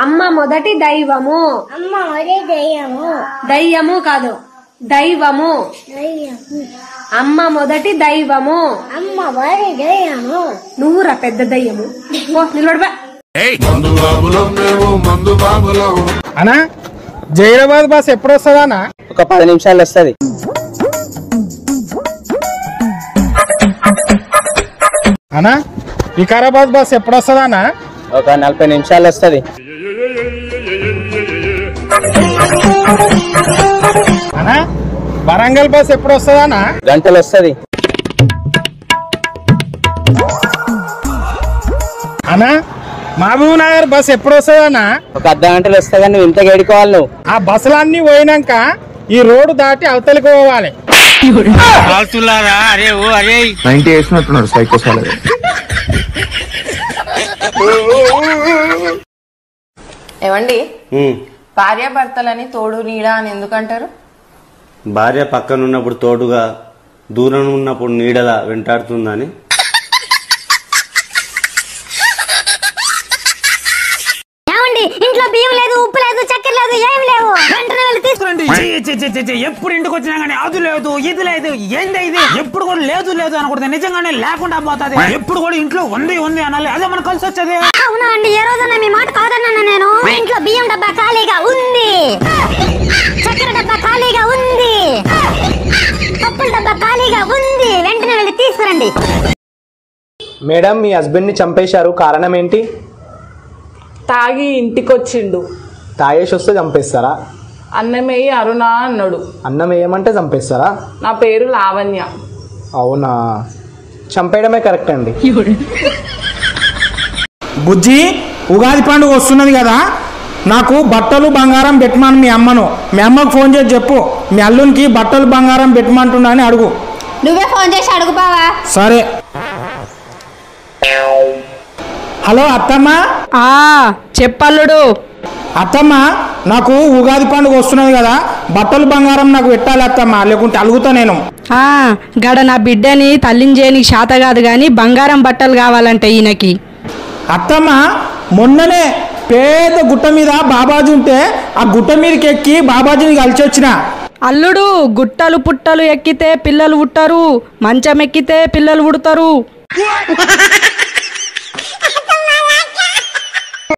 అమ్మ మొదటి దైవము. దయ్యము కాదు, దైవము. అమ్మ మొదటి దైవము. నువ్వురా పెద్ద దయ్యము. నిలబడబా. అనా జైరాబాద్ బస్ ఎప్పుడు వస్తుందా? ఒక 10 నిమిషాలు వస్తుంది. అనా వికారాబాద్ బస్ ఎప్పుడు వస్తుందా? ఒక 40 నిమిషాలు వస్తుంది. అనా వరంగల్ బస్ ఎప్పుడు వస్తుందా? గంటలు వస్తుంది. అనా మహబూబ్ నగర్ బస్ ఎప్పుడు వస్తుందా? ఒక అర్ధ గంటలు వస్తుంది. కానీ నువ్వు ఇంత గేడుకోవాలి. నువ్వు ఆ బస్సులన్నీ పోయినాక ఈ రోడ్డు దాటి అవతలికి పోవాలి. ఏమండి, భార్యాభర్తలని తోడు నీడ అని ఎందుకంటారు? భార్య పక్కన ఉన్నప్పుడు తోడుగా, దూరం ఉన్నప్పుడు నీడలా వెంటాడుతుందని. ఇంట్లో బియ్యం లేదు, ఉప్పు లేదు, చక్కెర లేదు, ఏం లేవు. వెంటనే వెళ్ళి తీసుకురండి. ఎప్పుడు ఇంటికి వచ్చినా గానీ అది లేదు ఇది లేదు ఏంది ఇది ఎప్పుడు కూడా లేదు లేదు అనకూడదు. నిజంగానే లేకుండా పోతుంది. ఎప్పుడు కూడా ఇంట్లో ఉంది ఉంది అనాలి. అదే మనకు కలిసి వచ్చేది. అవునా అండి, ఏ రోజన్నా మీ మాట కాదన్నా నేను. ఇంట్లో బియ్యం డబ్బా ఖాళీగా ఉంది, చక్కెర డబ్బా ఖాళీగా ఉంది, పప్పుల డబ్బా ఖాళీగా ఉంది. వెంటనే వెళ్ళి తీసుకురండి. మేడం, మీ హస్బెండ్ ని చంపేశారు, కారణం ఏంటి? తాగి ఇంటికొచ్చిండు. తాగేసి వస్తే చంపేస్తారా? అన్నమయ్యి అరుణ అన్నాడు. అన్నం వేయమంటే చంపేస్తారా? నా పేరు లావణ్య. అవునా, చంపేయడమే కరెక్ట్ అండి. బుజ్జి, ఉగాది పండుగ వస్తున్నది కదా, నాకు బట్టలు బంగారం పెట్టమని మీ అమ్మను. మీ అమ్మకు ఫోన్ చేసి చెప్పు, మీ అల్లునికి బట్టలు బంగారం పెట్టమంటున్నా అని అడుగు. నువ్వే ఫోన్ చేసి అడుగు బావా. సరే. హలో అత్తమ్మ. చెప్పల్లుడు. అత్తమ్మ, నాకు ఉగాది పండుగ వస్తున్నది కదా, బట్టలు బంగారం నాకు పెట్టాలి అత్తమ్మ, లేకుంటే అలుగుతా నేను. గడ నా బిడ్డని తల్లిని చేయనికి శాత కాదు గాని బంగారం బట్టలు కావాలంటే ఈయనకి. అత్తమ్మ, మొన్ననే పేద గుట్ట మీద బాబాజీ ఉంటే ఆ గుట్ట మీదకి ఎక్కి బాబాజీని కలిసి వచ్చిన. అల్లుడు, గుట్టలు పుట్టలు ఎక్కితే పిల్లలు పుట్టరు, మంచం ఎక్కితే పిల్లలు పుడతారు.